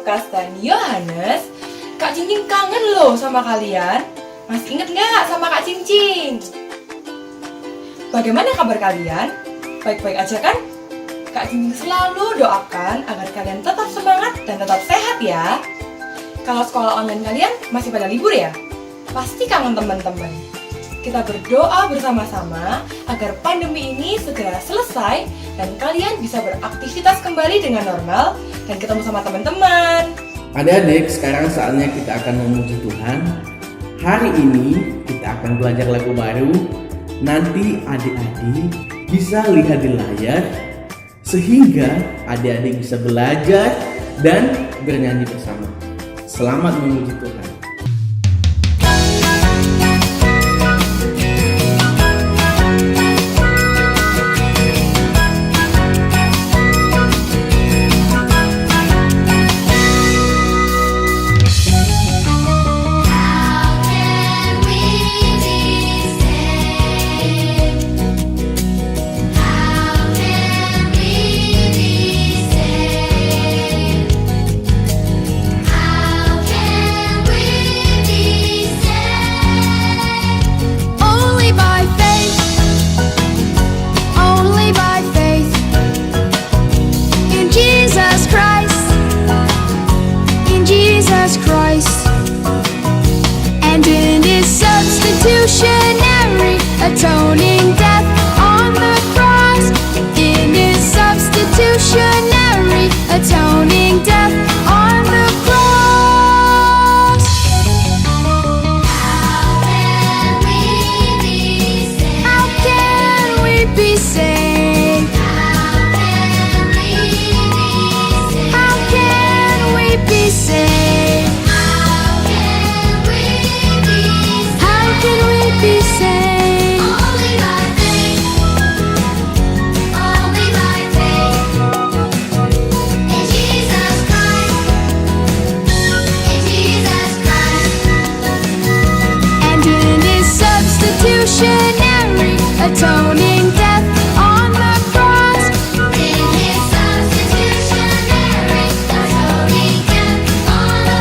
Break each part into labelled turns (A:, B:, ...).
A: Lukas dan Yohanes. Kak Cincin kangen loh sama kalian. Masih inget nggak sama Kak Cincin? Bagaimana kabar kalian? Baik-baik aja kan? Kak Cincin selalu doakan agar kalian tetap semangat dan tetap sehat ya. Kalau sekolah online kalian masih pada libur ya? Pasti kangen teman-teman. Kita berdoa bersama-sama agar pandemi ini segera selesai dan kalian bisa beraktivitas kembali dengan normal dan ketemu sama teman-teman.
B: Adik-adik, sekarang saatnya kita akan memuji Tuhan. Hari ini kita akan belajar lagu baru. Nanti adik-adik bisa lihat di layar sehingga adik-adik bisa belajar dan bernyanyi bersama. Selamat memuji Tuhan.
C: Atoning death on the cross, in His substitutionary atoning death on the cross. How can we be saved? How can we be saved? How can we be saved? Atoning death on the cross, in His substitutionary atoning death on the cross, in His substitutionary atoning death on the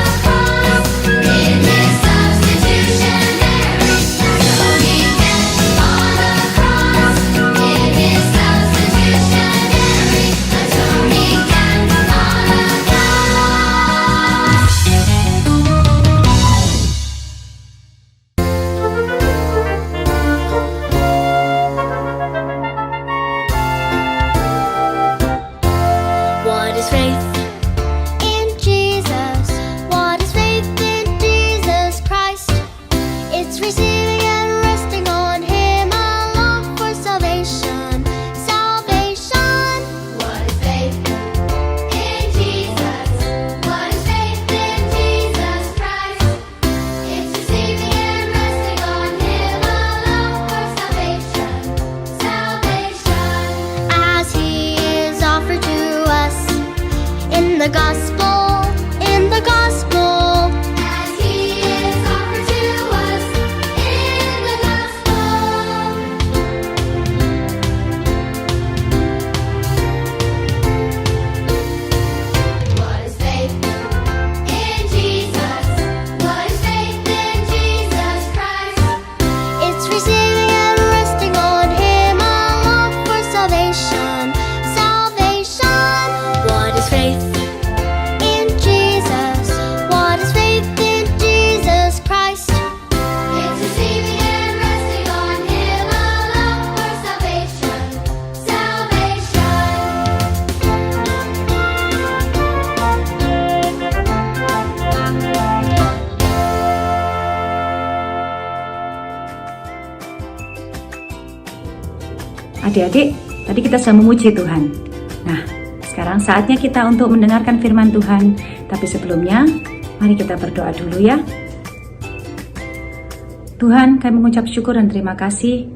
C: cross, in His substitutionary atoning death on the What is faith in Jesus? What is faith in Jesus Christ? It's receiving and resting on Him alone for salvation. Salvation. What is faith in Jesus? What is faith in Jesus Christ? It's receiving and resting on Him alone for salvation. Salvation. As He is offered to us in the gospel, in the gospel, as He is offered to us in the gospel. What is faith in Jesus? What is faith in Jesus Christ? It's receiving and resting on Him alone for salvation. Salvation. What is faith in Jesus? What is faith in Jesus Christ? It's receiving and resting on Him alone for salvation. Salvation.
D: Adik-adik, tadi kita sudah memuji Tuhan. Nah, sekarang saatnya kita untuk mendengarkan firman Tuhan. Tapi sebelumnya, mari kita berdoa dulu ya. Tuhan, kami mengucap syukur dan terima kasih.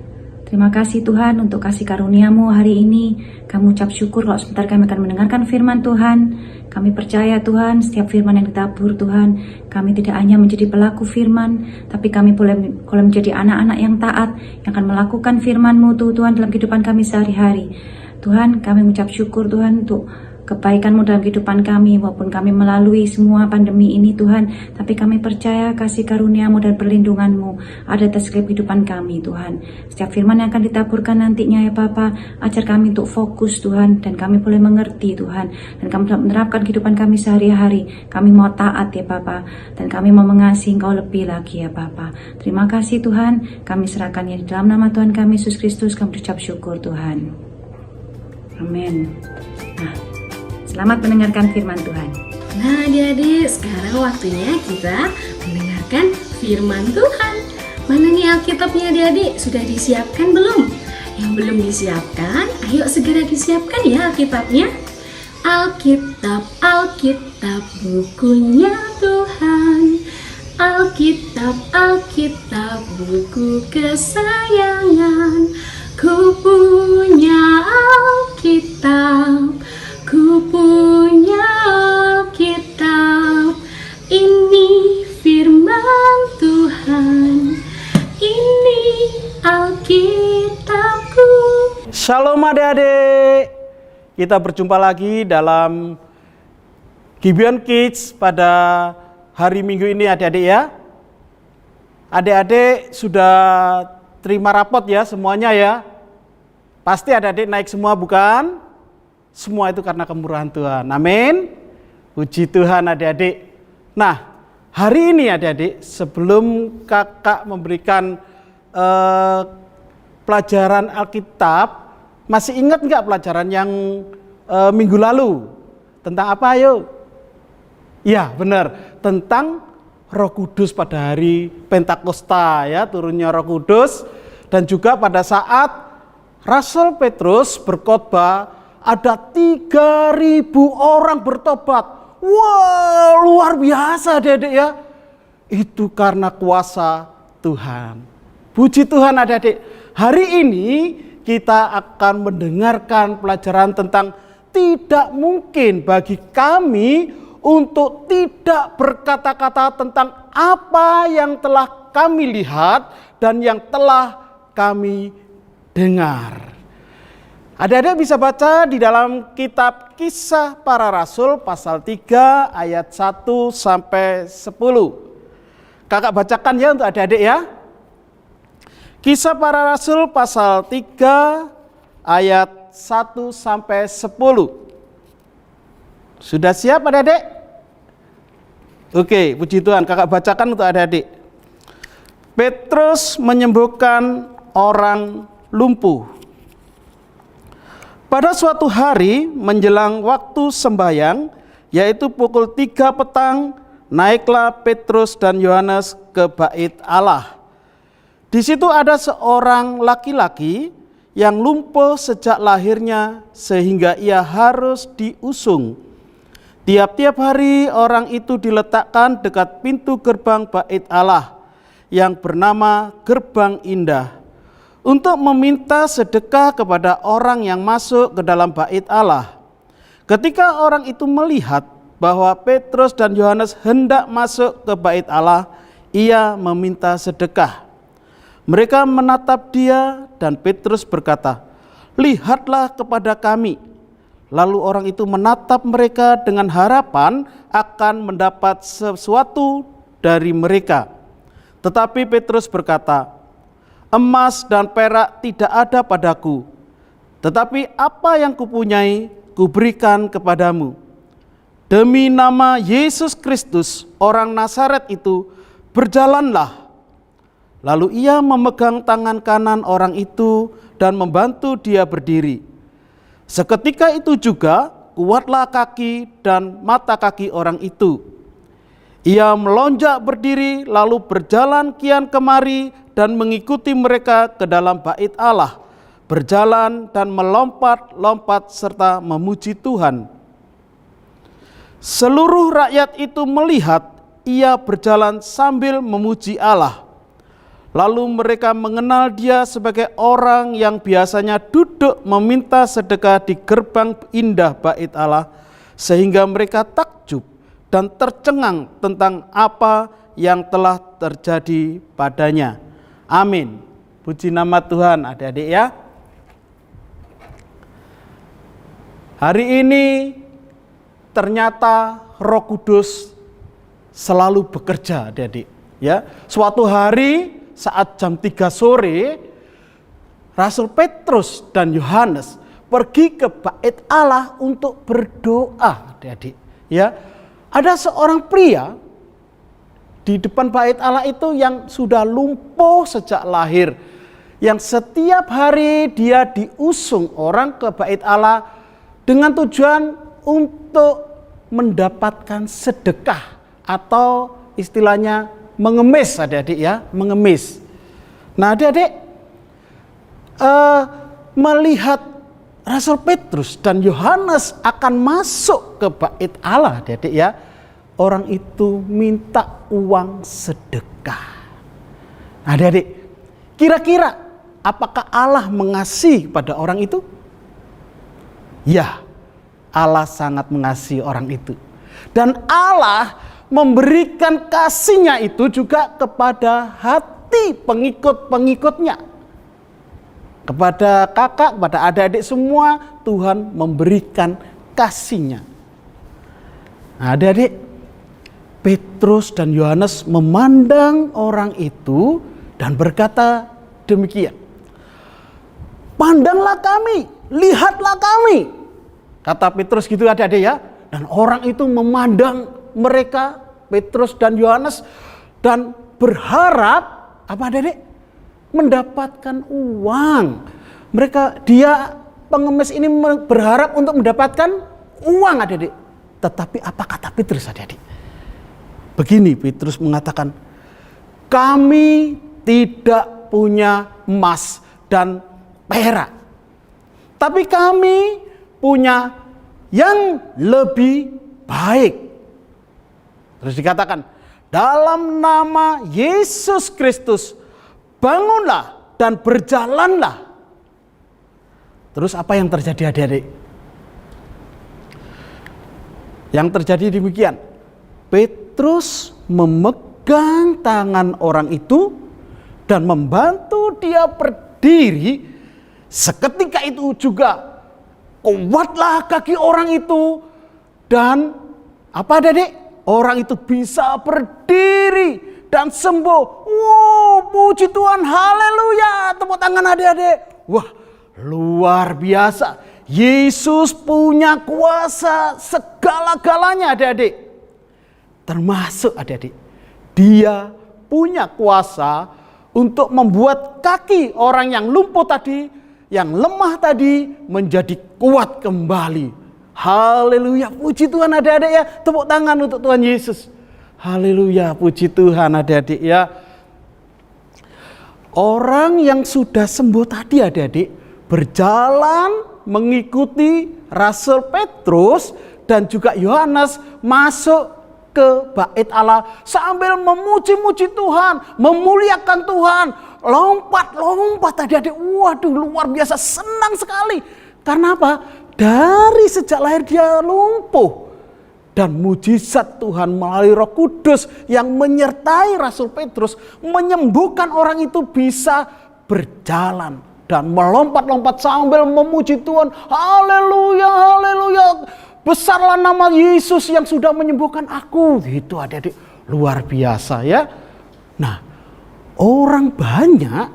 D: Terima kasih Tuhan untuk kasih karunia-Mu hari ini. Kami mengucap syukur kalau sebentar kami akan mendengarkan firman Tuhan. Kami percaya Tuhan, setiap firman yang ditabur Tuhan, kami tidak hanya menjadi pelaku firman, tapi kami boleh menjadi anak-anak yang taat, yang akan melakukan firman-Mu Tuhan dalam kehidupan kami sehari-hari. Tuhan, kami mengucap syukur Tuhan untuk kebaikan-Mu dalam kehidupan kami, walaupun kami melalui semua pandemi ini Tuhan, tapi kami percaya kasih karunia-Mu dan perlindungan-Mu ada atas kehidupan kami Tuhan. Setiap firman yang akan ditaburkan nantinya ya Bapa, ajar kami untuk fokus Tuhan, dan kami boleh mengerti Tuhan, dan kami dapat menerapkan kehidupan kami sehari-hari. Kami mau taat ya Bapa, dan kami mau mengasihi Engkau lebih lagi ya Bapa. Terima kasih Tuhan, kami serahkannya di dalam nama Tuhan kami Yesus Kristus, kami ucap syukur Tuhan. Amin. Nah, selamat mendengarkan firman Tuhan.
E: Nah adik-adik, sekarang waktunya kita mendengarkan firman Tuhan. Mana nih Alkitabnya adik-adik? Sudah disiapkan belum? Yang belum disiapkan, ayo segera disiapkan ya Alkitabnya. Alkitab, Alkitab, bukunya Tuhan. Alkitab, Alkitab, buku kesayangan. Ku punya Alkitab, ku punya Alkitab. Ini firman Tuhan, ini Alkitabku.
F: Shalom adik-adik, kita berjumpa lagi dalam Gibeon Kids pada hari Minggu ini adik-adik ya. Adik-adik sudah terima rapot ya semuanya ya. Pasti adik-adik naik semua bukan? Semua itu karena kemurahan Tuhan. Amin. Puji Tuhan adik-adik. Nah, hari ini adik-adik sebelum kakak memberikan pelajaran Alkitab, masih ingat nggak pelajaran yang minggu lalu? Tentang apa ayo? Ya benar, tentang Roh Kudus pada hari Pentakosta ya, turunnya Roh Kudus. Dan juga pada saat Rasul Petrus berkhotbah, ada 3.000 orang bertobat. Wah, luar biasa adik-adik ya. Itu karena kuasa Tuhan. Puji Tuhan adik-adik. Hari ini kita akan mendengarkan pelajaran tentang tidak mungkin bagi kami untuk tidak berkata-kata tentang apa yang telah kami lihat dan yang telah kami dengar. Adik-adik bisa baca di dalam kitab Kisah Para Rasul pasal 3 ayat 1 sampai 10. Kakak bacakan ya untuk adik-adik ya. Kisah Para Rasul pasal 3 ayat 1 sampai 10. Sudah siap adik-adik? Oke, puji Tuhan, kakak bacakan untuk adik-adik. Petrus menyembuhkan orang lumpuh. Pada suatu hari menjelang waktu sembahyang, yaitu pukul 3 petang, naiklah Petrus dan Yohanes ke bait Allah. Di situ ada seorang laki-laki yang lumpuh sejak lahirnya sehingga ia harus diusung. Tiap-tiap hari orang itu diletakkan dekat pintu gerbang bait Allah yang bernama Gerbang Indah untuk meminta sedekah kepada orang yang masuk ke dalam bait Allah. Ketika orang itu melihat bahwa Petrus dan Yohanes hendak masuk ke bait Allah, ia meminta sedekah. Mereka menatap dia dan Petrus berkata, "Lihatlah kepada kami." Lalu orang itu menatap mereka dengan harapan akan mendapat sesuatu dari mereka. Tetapi Petrus berkata, "Emas dan perak tidak ada padaku, tetapi apa yang kupunyai kuberikan kepadamu. Demi nama Yesus Kristus orang Nazaret itu, berjalanlah." Lalu ia memegang tangan kanan orang itu dan membantu dia berdiri. Seketika itu juga kuatlah kaki dan mata kaki orang itu. Ia melonjak berdiri lalu berjalan kian kemari dan mengikuti mereka ke dalam bait Allah, berjalan dan melompat-lompat serta memuji Tuhan. Seluruh rakyat itu melihat ia berjalan sambil memuji Allah. Lalu mereka mengenal dia sebagai orang yang biasanya duduk meminta sedekah di gerbang indah bait Allah, sehingga mereka takjub dan tercengang tentang apa yang telah terjadi padanya. Amin. Puji nama Tuhan adik-adik ya. Hari ini ternyata Roh Kudus selalu bekerja, adik-adik. Ya, suatu hari saat jam 3 sore, Rasul Petrus dan Yohanes pergi ke bait Allah untuk berdoa, adik-adik. Ya, ada seorang pria di depan bait Allah itu yang sudah lumpuh sejak lahir, yang setiap hari dia diusung orang ke bait Allah dengan tujuan untuk mendapatkan sedekah atau istilahnya mengemis, adik-adik ya, mengemis. Nah, adik-adik melihat Rasul Petrus dan Yohanes akan masuk ke bait Allah, adik-adik ya, orang itu minta uang sedekah. Nah, adik-adik, kira-kira apakah Allah mengasihi pada orang itu? Ya, Allah sangat mengasihi orang itu. Dan Allah memberikan kasihnya itu juga kepada hati pengikut-pengikutnya. Kepada kakak, kepada adik-adik semua, Tuhan memberikan kasihnya. Nah, adik-adik, Petrus dan Yohanes memandang orang itu dan berkata demikian. Pandanglah kami, lihatlah kami. Kata Petrus gitu, adik-adik ya. Dan orang itu memandang mereka, Petrus dan Yohanes, dan berharap, apa adik-adik? Mendapatkan uang. Dia pengemis ini berharap untuk mendapatkan uang, adik-adik. Tetapi apa kata Petrus, adik-adik? Begini Petrus mengatakan, kami tidak punya emas dan perak, tapi kami punya yang lebih baik. Terus dikatakan, dalam nama Yesus Kristus, bangunlah dan berjalanlah. Terus apa yang terjadi, adik-adik? Yang terjadi demikian. Petrus memegang tangan orang itu dan membantu dia berdiri. Seketika itu juga kuatlah kaki orang itu. Dan apa, adik-adik? Orang itu bisa berdiri dan sembuh. Wow, puji Tuhan, haleluya. Tepuk tangan, adik-adik. Wah, luar biasa. Yesus punya kuasa segala-galanya, adik-adik. Termasuk, adik-adik, dia punya kuasa untuk membuat kaki orang yang lumpuh tadi, yang lemah tadi, menjadi kuat kembali. Haleluya, puji Tuhan, adik-adik ya. Tepuk tangan untuk Tuhan Yesus. Haleluya, puji Tuhan, adik-adik ya. Orang yang sudah sembuh tadi, adik-adik, berjalan mengikuti Rasul Petrus dan juga Yohanes masuk ke bait Allah sambil memuji-muji Tuhan, memuliakan Tuhan, lompat-lompat, adik-adik. Waduh, luar biasa, senang sekali. Karena apa? Dari sejak lahir dia lumpuh. Dan mujizat Tuhan melalui Roh Kudus yang menyertai Rasul Petrus menyembuhkan orang itu bisa berjalan dan melompat-lompat sambil memuji Tuhan. Haleluya, haleluya. Besarlah nama Yesus yang sudah menyembuhkan aku. Itu adik-adik, luar biasa ya. Nah, orang banyak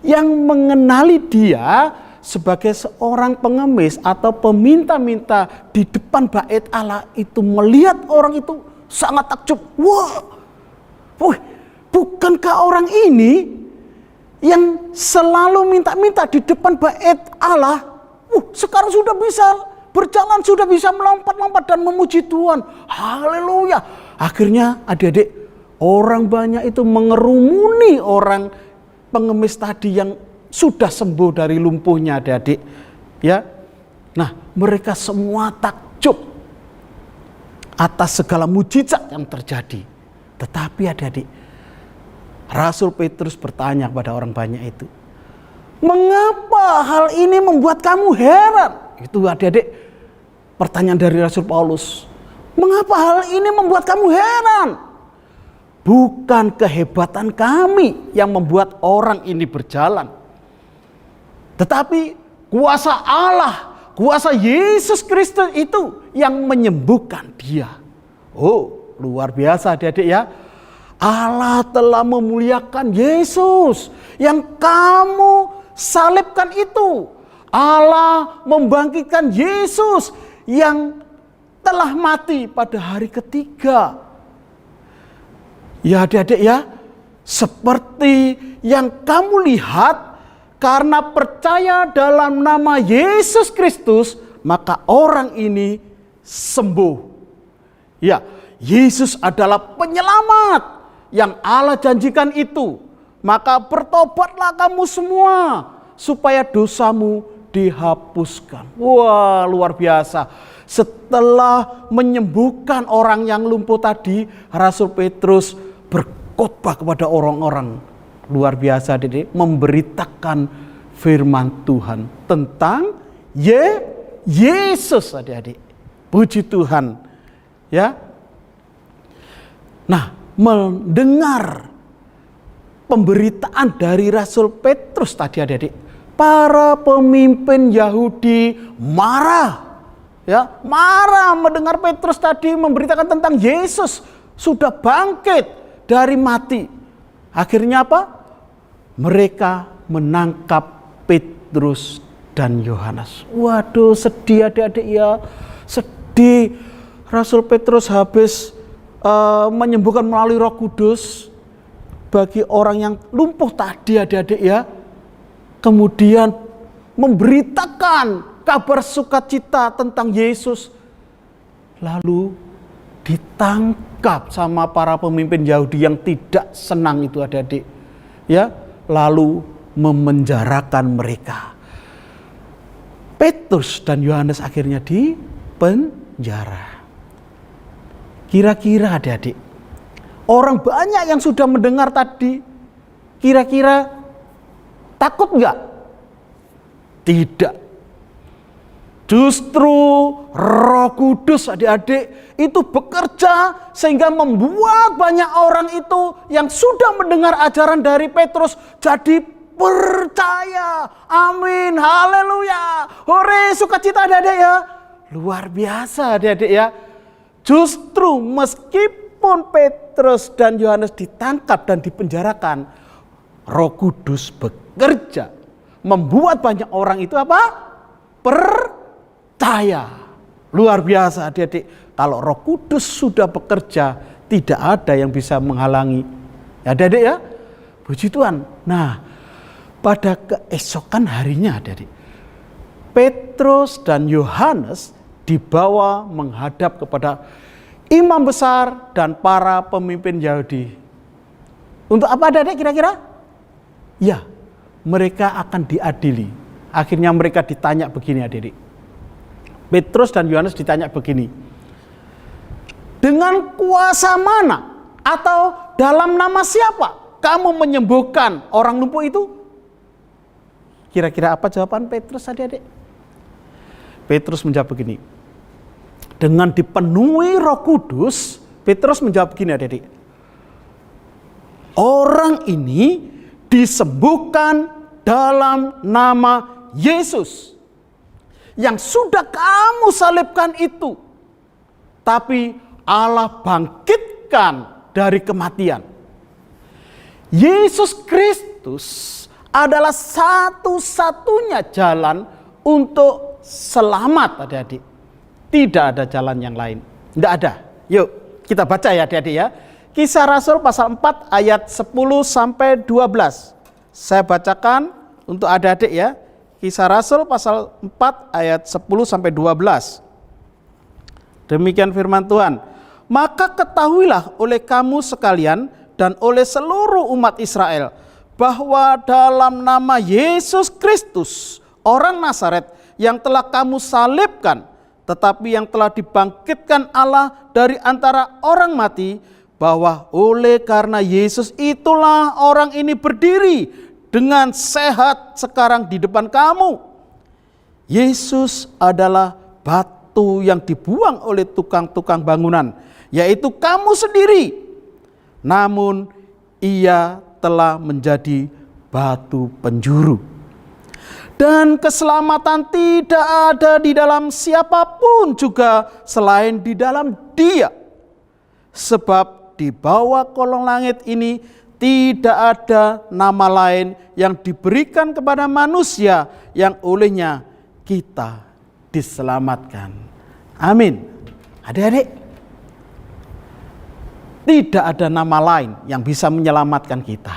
F: yang mengenali dia sebagai seorang pengemis atau peminta-minta di depan bait Allah itu, melihat orang itu sangat takjub. Wah, bukankah orang ini yang selalu minta-minta di depan bait Allah, sekarang sudah bisa berjalan, sudah bisa melompat-lompat dan memuji Tuhan. Haleluya. Akhirnya adik-adik, orang banyak itu mengerumuni orang pengemis tadi yang sudah sembuh dari lumpuhnya, adik-adik. Ya. Nah, mereka semua takjub atas segala mujizat yang terjadi. Tetapi adik-adik, Rasul Petrus bertanya kepada orang banyak itu, mengapa hal ini membuat kamu heran? Itu adik-adik pertanyaan dari Rasul Paulus. Mengapa hal ini membuat kamu heran? Bukan kehebatan kami yang membuat orang ini berjalan, tetapi kuasa Allah, kuasa Yesus Kristus itu yang menyembuhkan dia. Oh, luar biasa adik-adik ya. Allah telah memuliakan Yesus yang kamu salibkan itu. Allah membangkitkan Yesus yang telah mati pada hari ketiga. Ya adik-adik ya, seperti yang kamu lihat, karena percaya dalam nama Yesus Kristus, maka orang ini sembuh. Ya, Yesus adalah penyelamat yang Allah janjikan itu. Maka bertobatlah kamu semua supaya dosamu dihapuskan. Wah, luar biasa. Setelah menyembuhkan orang yang lumpuh tadi, Rasul Petrus berkhotbah kepada orang-orang. Luar biasa, Dede, memberitakan firman Tuhan tentang Yesus, adik-adik. Puji Tuhan. Ya. Nah, mendengar pemberitaan dari Rasul Petrus tadi, adik-adik, para pemimpin Yahudi marah. Ya, marah mendengar Petrus tadi memberitakan tentang Yesus sudah bangkit dari mati. Akhirnya apa? Mereka menangkap Petrus dan Yohanes. Waduh, sedih adik-adik ya. Sedih. Rasul Petrus habis menyembuhkan melalui Roh Kudus bagi orang yang lumpuh tadi, adik-adik ya. Kemudian memberitakan kabar sukacita tentang Yesus. Lalu ditangkap sama para pemimpin Yahudi yang tidak senang itu, adik-adik. Ya, lalu memenjarakan mereka. Petrus dan Yohanes akhirnya dipenjara. Kira-kira adik-adik, orang banyak yang sudah mendengar tadi, kira-kira takut enggak? Tidak. Justru Roh Kudus, adik-adik, itu bekerja sehingga membuat banyak orang itu yang sudah mendengar ajaran dari Petrus jadi percaya. Amin, haleluya, hore, sukacita adik-adik ya. Luar biasa adik-adik ya. Justru meskipun Petrus dan Yohanes ditangkap dan dipenjarakan, Roh Kudus bekerja membuat banyak orang itu apa? Percaya. Luar biasa adik-adik. Kalau Roh Kudus sudah bekerja, tidak ada yang bisa menghalangi. Ya adik-adik ya. Puji Tuhan. Nah, pada keesokan harinya adik-adik, Petrus dan Yohanes dibawa menghadap kepada imam besar dan para pemimpin Yahudi. Untuk apa adik-adik kira-kira? Ya, mereka akan diadili. Akhirnya mereka ditanya begini adik-adik. Petrus dan Yohanes ditanya begini. Dengan kuasa mana atau dalam nama siapa kamu menyembuhkan orang lumpuh itu? Kira-kira apa jawaban Petrus adik-adik? Petrus menjawab begini. Dengan dipenuhi Roh Kudus, Petrus menjawab begini adik-adik. Orang ini disembuhkan dalam nama Yesus yang sudah kamu salibkan itu, tapi Allah bangkitkan dari kematian. Yesus Kristus adalah satu-satunya jalan untuk selamat adik-adik. Tidak ada jalan yang lain. Tidak ada. Yuk kita baca ya adik-adik ya. Kisah Rasul pasal 4 ayat 10 sampai 12. Saya bacakan untuk adik-adik ya. Kisah Rasul pasal 4 ayat 10 sampai 12. Demikian firman Tuhan. Maka ketahuilah oleh kamu sekalian dan oleh seluruh umat Israel bahwa dalam nama Yesus Kristus, orang Nazaret yang telah kamu salibkan, tetapi yang telah dibangkitkan Allah dari antara orang mati, bahwa oleh karena Yesus itulah orang ini berdiri dengan sehat sekarang di depan kamu. Yesus adalah batu yang dibuang oleh tukang-tukang bangunan, yaitu kamu sendiri. Namun ia telah menjadi batu penjuru. Dan keselamatan tidak ada di dalam siapapun juga selain di dalam Dia. Sebab di bawah kolong langit ini tidak ada nama lain yang diberikan kepada manusia yang olehnya kita diselamatkan. Amin. Adik-adik, tidak ada nama lain yang bisa menyelamatkan kita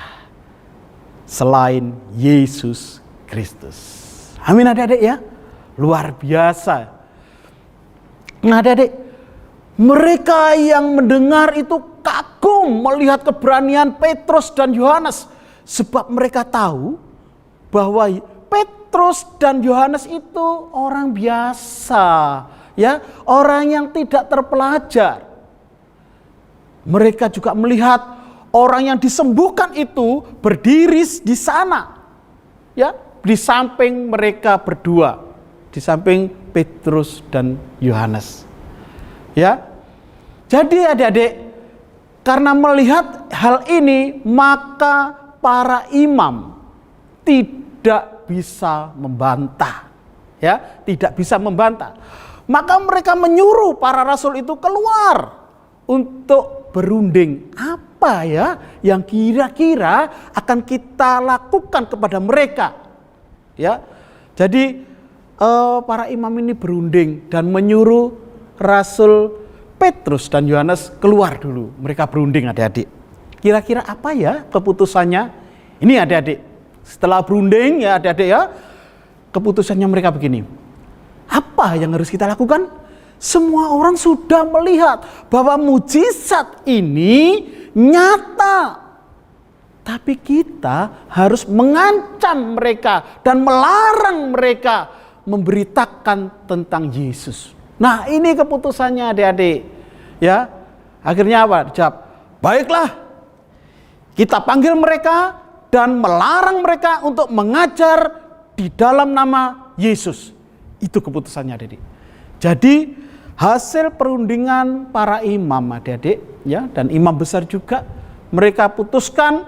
F: selain Yesus Kristus. Amin adik-adik ya. Luar biasa. Nah adik-adik, mereka yang mendengar itu kagum melihat keberanian Petrus dan Yohanes. Sebab mereka tahu bahwa Petrus dan Yohanes itu orang biasa, ya, orang yang tidak terpelajar. Mereka juga melihat orang yang disembuhkan itu berdiri di sana, ya, di samping mereka berdua, di samping Petrus dan Yohanes. Ya. Jadi adik-adik, karena melihat hal ini, maka para imam tidak bisa membantah. Ya, tidak bisa membantah. Maka mereka menyuruh para rasul itu keluar untuk berunding. Apa ya yang kira-kira akan kita lakukan kepada mereka? Ya, jadi para imam ini berunding dan menyuruh Rasul Petrus dan Yohanes keluar dulu. Mereka berunding adik-adik. Kira-kira apa ya keputusannya? Ini adik-adik. Setelah berunding ya adik-adik ya, keputusannya mereka begini. Apa yang harus kita lakukan? Semua orang sudah melihat bahwa mujizat ini nyata. Tapi kita harus mengancam mereka dan melarang mereka memberitakan tentang Yesus. Nah, ini keputusannya adik-adik. Ya. Akhirnya apa? Jawab, baiklah. Kita panggil mereka dan melarang mereka untuk mengajar di dalam nama Yesus. Itu keputusannya adik-adik. Jadi hasil perundingan para imam adik-adik ya, dan imam besar juga, mereka putuskan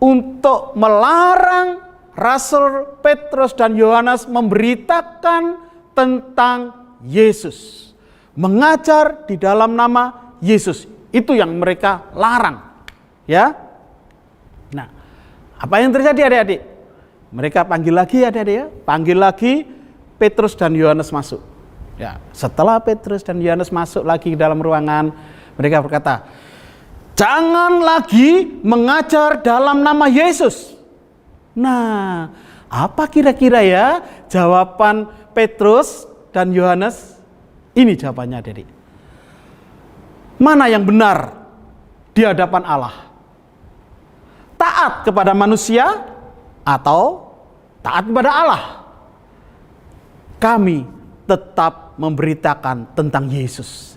F: untuk melarang Rasul Petrus dan Yohanes memberitakan tentang Yesus, mengajar di dalam nama Yesus. Itu yang mereka larang. Ya. Nah, apa yang terjadi adik-adik? Mereka panggil lagi adik-adik ya, panggil lagi Petrus dan Yohanes masuk. Ya, setelah Petrus dan Yohanes masuk lagi ke dalam ruangan, mereka berkata, jangan lagi mengajar dalam nama Yesus. Nah, apa kira-kira ya jawaban Petrus dan Yohanes? Ini jawabannya adik-adik. Mana yang benar di hadapan Allah? Taat kepada manusia atau taat kepada Allah? Kami tetap memberitakan tentang Yesus.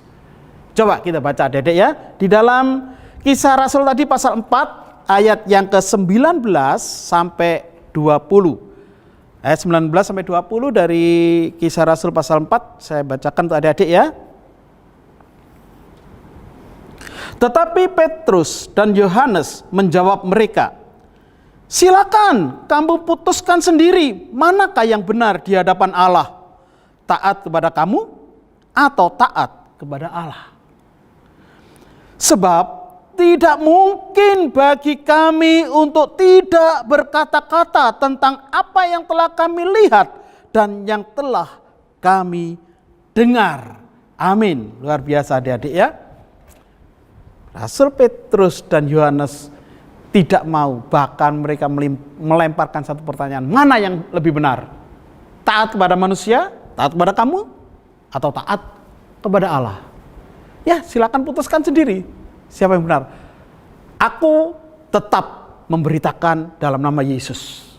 F: Coba kita baca adik-adik ya. Di dalam Kisah Rasul tadi pasal 4 ayat yang ke-19 sampai 20. Ayat 19 sampai 20 dari Kisah Rasul pasal 4 saya bacakan untuk adik-adik ya. Tetapi Petrus dan Yohanes menjawab mereka, silakan kamu putuskan sendiri manakah yang benar di hadapan Allah. Taat kepada kamu atau taat kepada Allah. Sebab tidak mungkin bagi kami untuk tidak berkata-kata tentang apa yang telah kami lihat dan yang telah kami dengar. Amin. Luar biasa adik-adik ya. Rasul Petrus dan Yohanes tidak mau, bahkan mereka melemparkan satu pertanyaan. Mana yang lebih benar? Taat kepada manusia, taat kepada kamu, atau taat kepada Allah? Ya, silakan putuskan sendiri. Siapa yang benar? Aku tetap memberitakan dalam nama Yesus.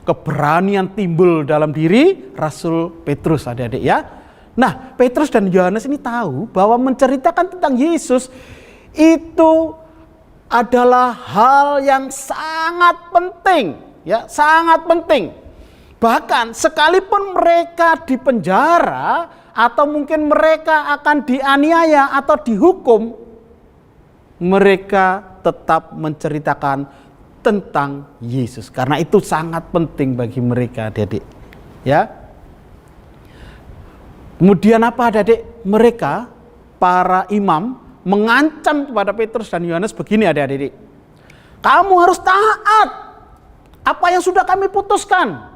F: Keberanian timbul dalam diri Rasul Petrus adik-adik ya. Nah, Petrus dan Yohanes ini tahu bahwa menceritakan tentang Yesus itu adalah hal yang sangat penting, ya, sangat penting. Bahkan sekalipun mereka di penjara atau mungkin mereka akan dianiaya atau dihukum, mereka tetap menceritakan tentang Yesus. Karena itu sangat penting bagi mereka, adik-adik. Ya. Kemudian apa, adik-adik? Mereka, para imam, mengancam kepada Petrus dan Yohanes begini, adik-adik. Kamu harus taat apa yang sudah kami putuskan.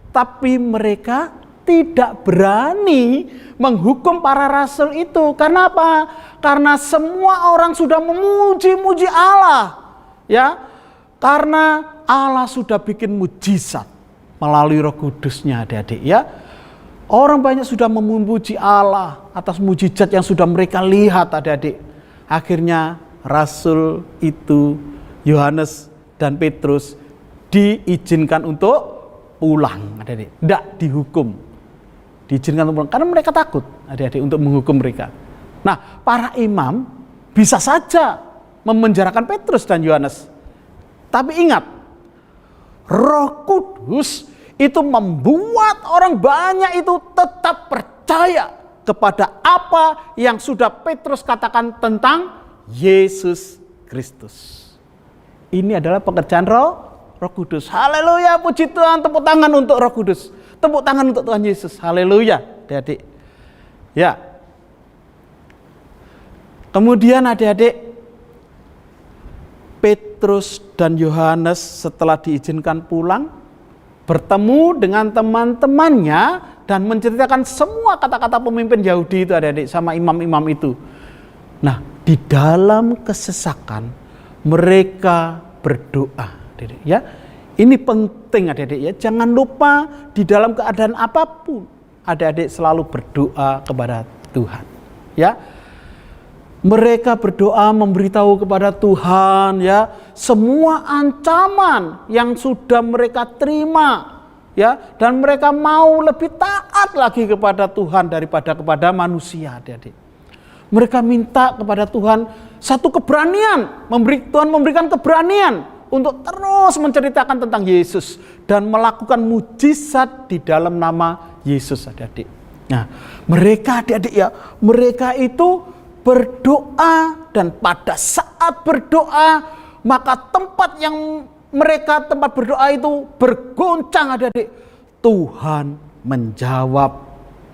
F: Tapi mereka tidak berani menghukum para rasul itu. Karena apa? Karena semua orang sudah memuji-muji Allah. Ya, karena Allah sudah bikin mujizat melalui Roh Kudus-Nya, adik-adik, ya. Orang banyak sudah memuji Allah atas mujizat yang sudah mereka lihat, adik-adik. Akhirnya rasul itu, Yohanes dan Petrus, diizinkan untuk pulang, adik-adik. Tidak dihukum. Diizinkan untuk pulang karena mereka takut, adik-adik, untuk menghukum mereka. Nah, para imam bisa saja memenjarakan Petrus dan Yohanes. Tapi ingat, Roh Kudus itu membuat orang banyak itu tetap percaya kepada apa yang sudah Petrus katakan tentang Yesus Kristus. Ini adalah pekerjaan Roh Kudus. Haleluya, puji Tuhan, tepuk tangan untuk Roh Kudus. Tepuk tangan untuk Tuhan Yesus. Haleluya, adik-adik. Ya. Kemudian adik-adik, Petrus dan Yohanes setelah diizinkan pulang, bertemu dengan teman-temannya dan menceritakan semua kata-kata pemimpin Yahudi itu, adik-adik, sama imam-imam itu. Nah, di dalam kesesakan mereka berdoa, adik-adik, ya. Ini penting, adik-adik, ya. Jangan lupa di dalam keadaan apapun, adik-adik selalu berdoa kepada Tuhan, ya. Mereka berdoa memberitahu kepada Tuhan, ya, semua ancaman yang sudah mereka terima, ya, dan mereka mau lebih taat lagi kepada Tuhan daripada kepada manusia, adik-adik. Mereka minta kepada Tuhan satu keberanian, Tuhan memberikan keberanian untuk terus menceritakan tentang Yesus dan melakukan mujizat di dalam nama Yesus, adik-adik. Nah, mereka, adik-adik, ya, mereka itu berdoa, dan pada saat berdoa maka tempat berdoa itu bergoncang, adik-adik. Tuhan menjawab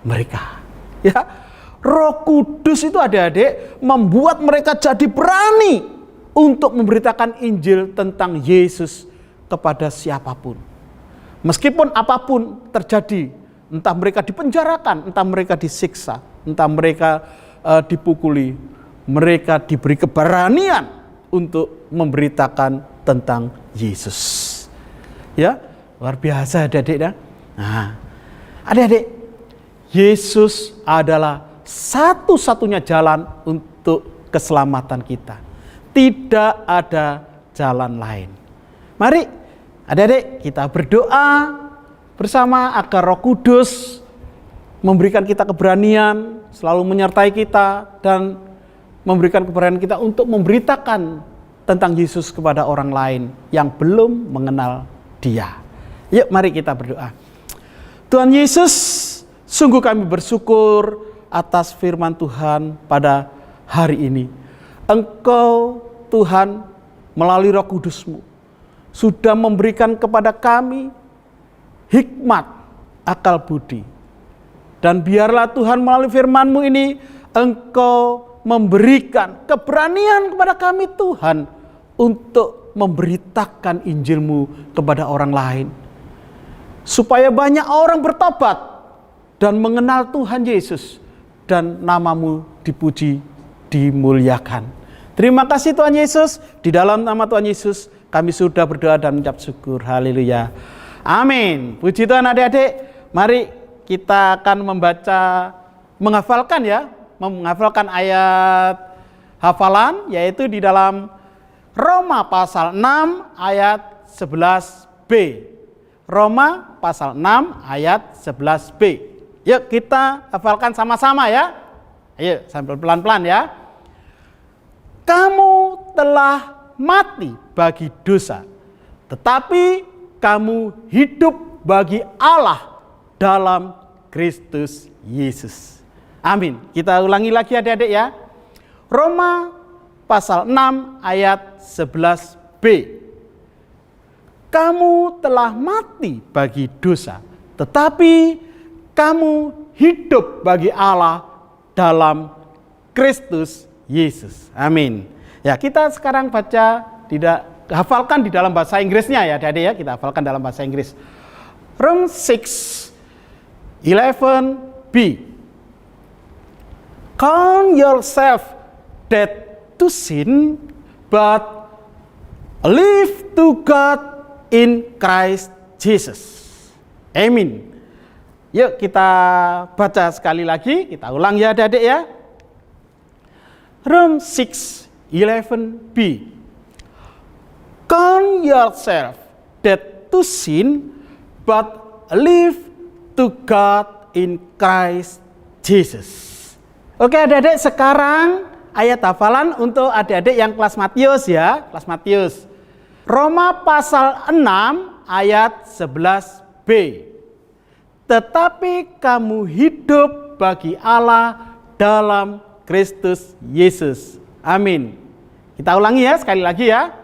F: mereka. Ya, Roh Kudus itu, adik-adik, membuat mereka jadi berani untuk memberitakan Injil tentang Yesus kepada siapapun. Meskipun apapun terjadi, entah mereka dipenjarakan, entah mereka disiksa, entah mereka dipukuli, mereka diberi keberanian untuk memberitakan tentang Yesus. Ya, luar biasa, adik-adik. Nah, adik-adik, Yesus adalah satu-satunya jalan untuk keselamatan kita. Tidak ada jalan lain. Mari adik-adik kita berdoa bersama agar Roh Kudus memberikan kita keberanian, selalu menyertai kita dan memberikan keberanian kita untuk memberitakan tentang Yesus kepada orang lain yang belum mengenal Dia. Yuk mari kita berdoa. Tuhan Yesus, sungguh kami bersyukur atas firman Tuhan pada hari ini. Engkau Tuhan melalui Roh Kudus-Mu sudah memberikan kepada kami hikmat, akal budi. Dan biarlah Tuhan melalui firman-Mu ini Engkau memberikan keberanian kepada kami, Tuhan, untuk memberitakan Injil-Mu kepada orang lain. Supaya banyak orang bertobat dan mengenal Tuhan Yesus dan nama-Mu dipuji, dimuliakan. Terima kasih Tuhan Yesus. Di dalam nama Tuhan Yesus kami sudah berdoa dan mengucap syukur. Haleluya. Amin. Puji Tuhan, adik-adik. Mari kita akan menghafalkan ayat hafalan, yaitu di dalam Roma pasal 6 ayat 11b. Roma pasal 6 ayat 11b. Yuk kita hafalkan sama-sama ya. Ayo sambil pelan-pelan ya. Kamu telah mati bagi dosa, tetapi kamu hidup bagi Allah dalam Kristus Yesus. Amin. Kita ulangi lagi adik-adik ya. Roma pasal 6 ayat 11b. kamu telah mati bagi dosa, tetapi kamu hidup bagi Allah dalam Kristus Yesus. Amin. Ya, kita sekarang hafalkan di dalam bahasa Inggrisnya ya, Adik-adik ya. Kita hafalkan dalam bahasa Inggris. Rom 6:11b. Count yourself dead to sin, but live to God in Christ Jesus. Amin. Yuk kita baca sekali lagi, kita ulang ya Adik-adik ya. Rom 6:11b. Count yourself dead to sin, but live to God in Christ Jesus. Oke Adik-adik, sekarang ayat hafalan untuk adik-adik yang kelas Matius ya, kelas Matius. Roma pasal 6 ayat 11b. Tetapi kamu hidup bagi Allah dalam Kristus Yesus. Amin. Kita ulangi ya sekali lagi ya.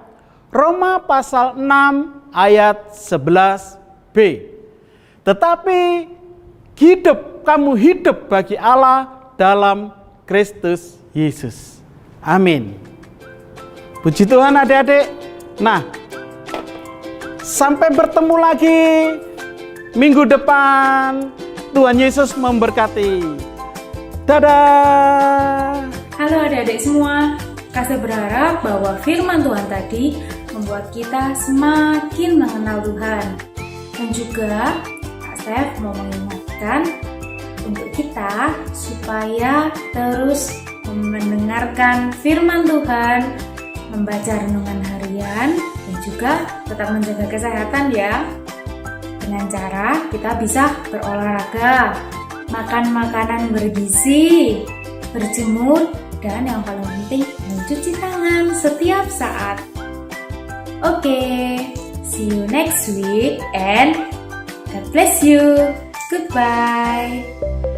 F: Roma pasal 6 ayat 11b. Tetapi kamu hidup bagi Allah dalam Kristus Yesus. Amin. Puji Tuhan adik-adik. Nah, sampai bertemu lagi minggu depan. Tuhan Yesus memberkati. Dadah.
D: Halo adik-adik semua, Kak Stef berharap bahwa firman Tuhan tadi membuat kita semakin mengenal Tuhan. Dan juga Kak Stef mau mengingatkan untuk kita supaya terus mendengarkan firman Tuhan, membaca renungan harian, dan juga tetap menjaga kesehatan ya. Dengan cara kita bisa berolahraga, makan makanan bergizi, berjemur, dan yang paling penting mencuci tangan setiap saat. Oke, see you next week and God bless you. Goodbye.